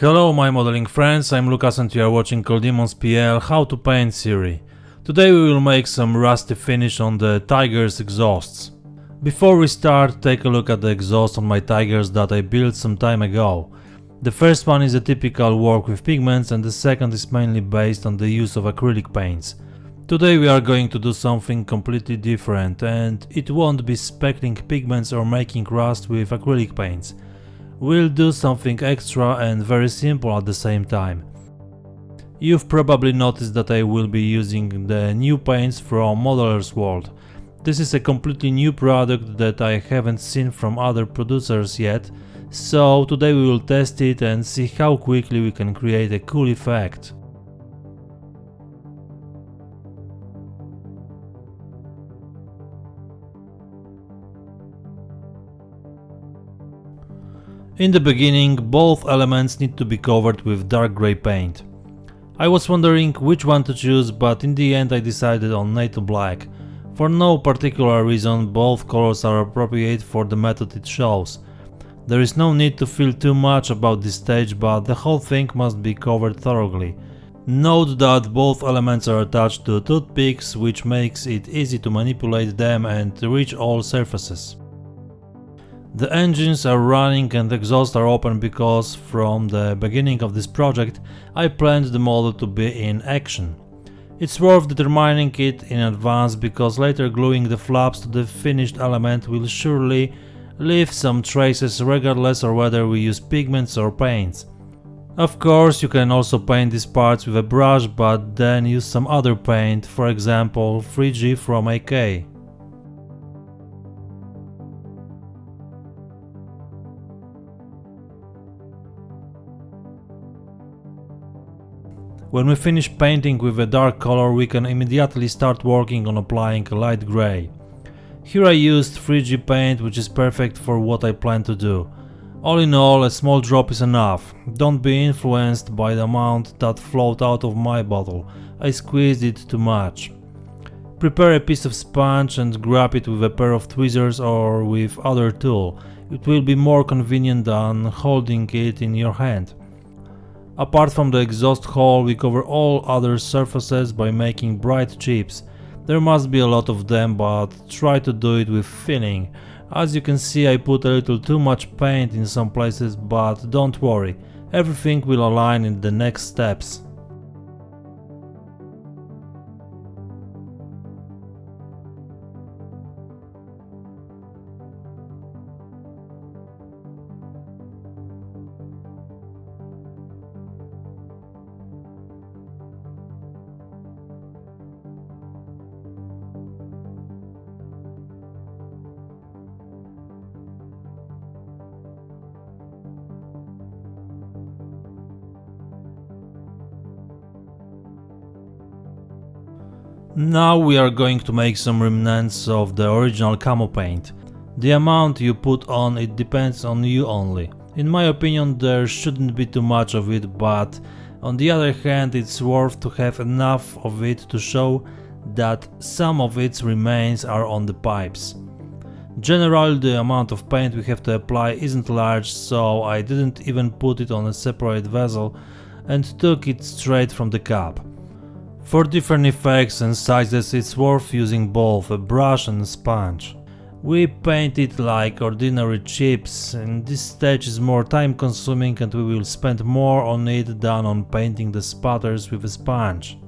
Hello my modeling friends, I'm Lucas and you are watching coldemonspl How to Paint series. Today we will make some rusty finish on the Tiger's exhausts. Before we start, take a look at the exhaust on my Tigers that I built some time ago. The first one is a typical work with pigments and the second is mainly based on the use of acrylic paints. Today we are going to do something completely different and it won't be speckling pigments or making rust with acrylic paints. We'll do something extra and very simple at the same time. You've probably noticed that I will be using the new paints from Modeler's World. This is a completely new product that I haven't seen from other producers yet, so today we will test it and see how quickly we can create a cool effect. In the beginning, both elements need to be covered with dark grey paint. I was wondering which one to choose, but in the end I decided on NATO Black. For no particular reason, both colors are appropriate for the method it shows. There is no need to feel too much about this stage, but the whole thing must be covered thoroughly. Note that both elements are attached to toothpicks, which makes it easy to manipulate them and reach all surfaces. The engines are running and exhausts are open because from the beginning of this project I planned the model to be in action. It's worth determining it in advance because later gluing the flaps to the finished element will surely leave some traces regardless of whether we use pigments or paints. Of course, you can also paint these parts with a brush, but then use some other paint, for example 3G from AK. When we finish painting with a dark color, we can immediately start working on applying a light gray. Here I used 3G paint, which is perfect for what I plan to do. All in all, a small drop is enough. Don't be influenced by the amount that flowed out of my bottle. I squeezed it too much. Prepare a piece of sponge and grab it with a pair of tweezers or with other tool. It will be more convenient than holding it in your hand. Apart from the exhaust hole, we cover all other surfaces by making bright chips. There must be a lot of them, but try to do it with feeling. As you can see, I put a little too much paint in some places, but don't worry, everything will align in the next steps. Now we are going to make some remnants of the original camo paint. The amount you put on it depends on you only. In my opinion, there shouldn't be too much of it, but on the other hand it's worth to have enough of it to show that some of its remains are on the pipes. Generally the amount of paint we have to apply isn't large, so I didn't even put it on a separate vessel and took it straight from the cup. For different effects and sizes it's worth using both a brush and a sponge. We paint it like ordinary chips, and this stage is more time consuming and we will spend more on it than on painting the spatters with a sponge.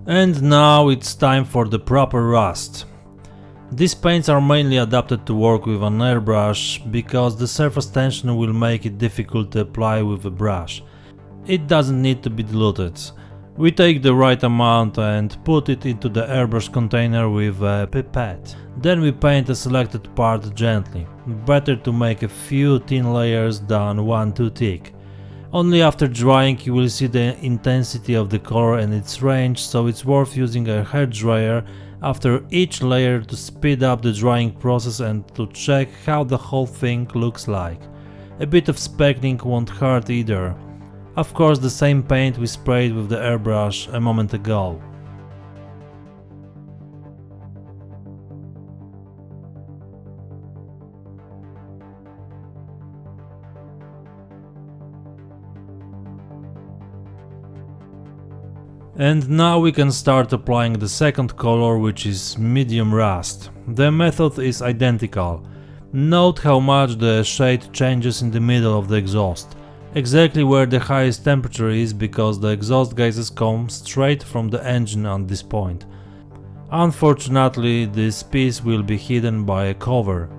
And now it's time for the proper rust. These paints are mainly adapted to work with an airbrush because the surface tension will make it difficult to apply with a brush. It doesn't need to be diluted. We take the right amount and put it into the airbrush container with a pipette. Then we paint a selected part gently. Better to make a few thin layers than one too thick. Only after drying you will see the intensity of the color and its range, so it's worth using a hair dryer after each layer to speed up the drying process and to check how the whole thing looks like. A bit of speckling won't hurt either. Of course, the same paint we sprayed with the airbrush a moment ago. And now we can start applying the second color, which is medium rust. The method is identical. Note how much the shade changes in the middle of the exhaust. Exactly where the highest temperature is, because the exhaust gases come straight from the engine at this point. Unfortunately, this piece will be hidden by a cover.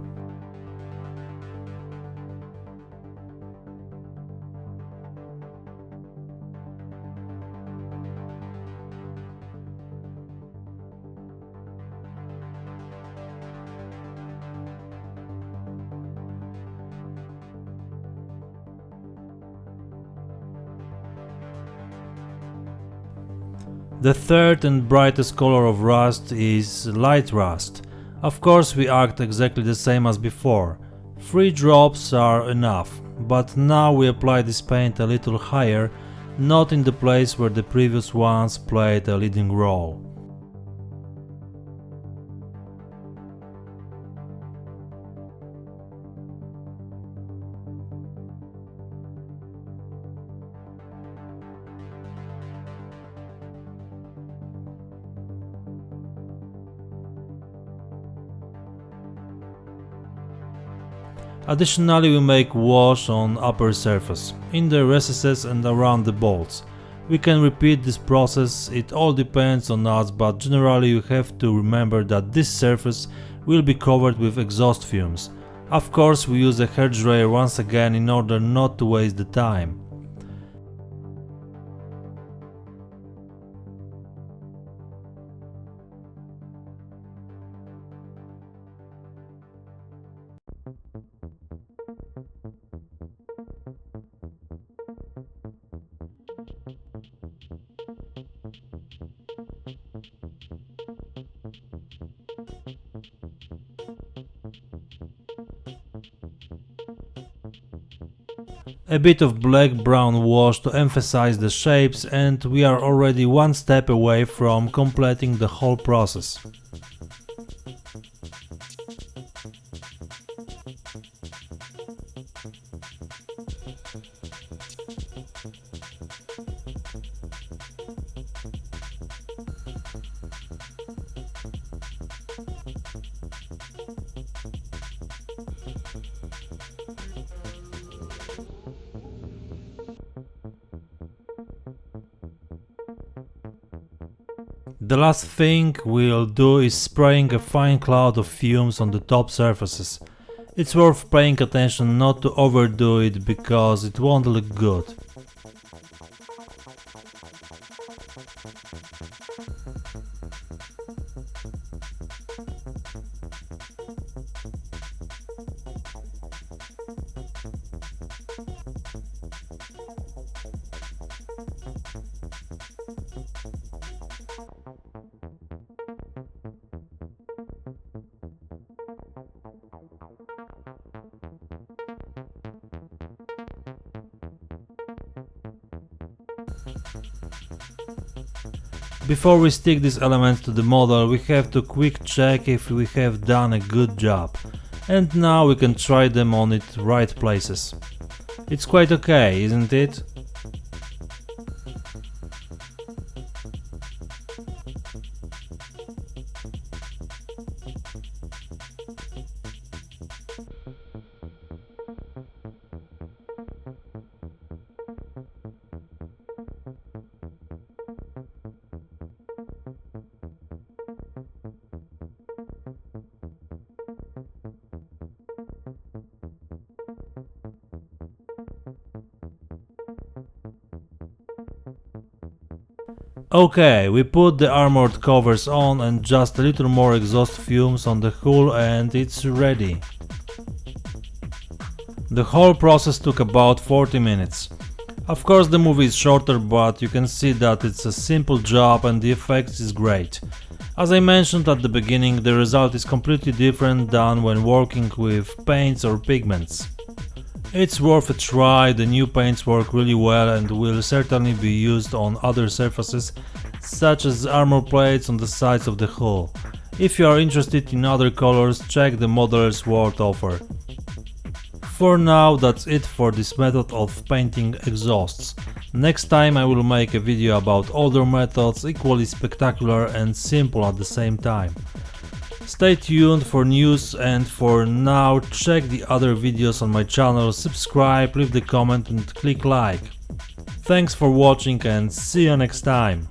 The third and brightest color of rust is light rust. Of course we act exactly the same as before. 3 drops are enough, but now we apply this paint a little higher, not in the place where the previous ones played a leading role. Additionally, we make wash on upper surface, in the recesses and around the bolts. We can repeat this process, it all depends on us, but generally you have to remember that this surface will be covered with exhaust fumes. Of course we use a hairdryer once again in order not to waste the time. A bit of black-brown wash to emphasize the shapes, and we are already one step away from completing the whole process. The last thing we'll do is spraying a fine cloud of fumes on the top surfaces. It's worth paying attention not to overdo it because it won't look good. Before we stick these elements to the model, we have to quick check if we have done a good job. And now we can try them on its right places. It's quite okay, isn't it? Okay, we put the armored covers on and just a little more exhaust fumes on the hull and it's ready. The whole process took about 40 minutes. Of course the movie is shorter, but you can see that it's a simple job and the effect is great. As I mentioned at the beginning, the result is completely different than when working with paints or pigments. It's worth a try, the new paints work really well and will certainly be used on other surfaces such as armor plates on the sides of the hull. If you are interested in other colors, check the Modeler's World offer. For now, that's it for this method of painting exhausts. Next time I will make a video about older methods, equally spectacular and simple at the same time. Stay tuned for news, and for now check the other videos on my channel, subscribe, leave the comment and click like. Thanks for watching and see you next time.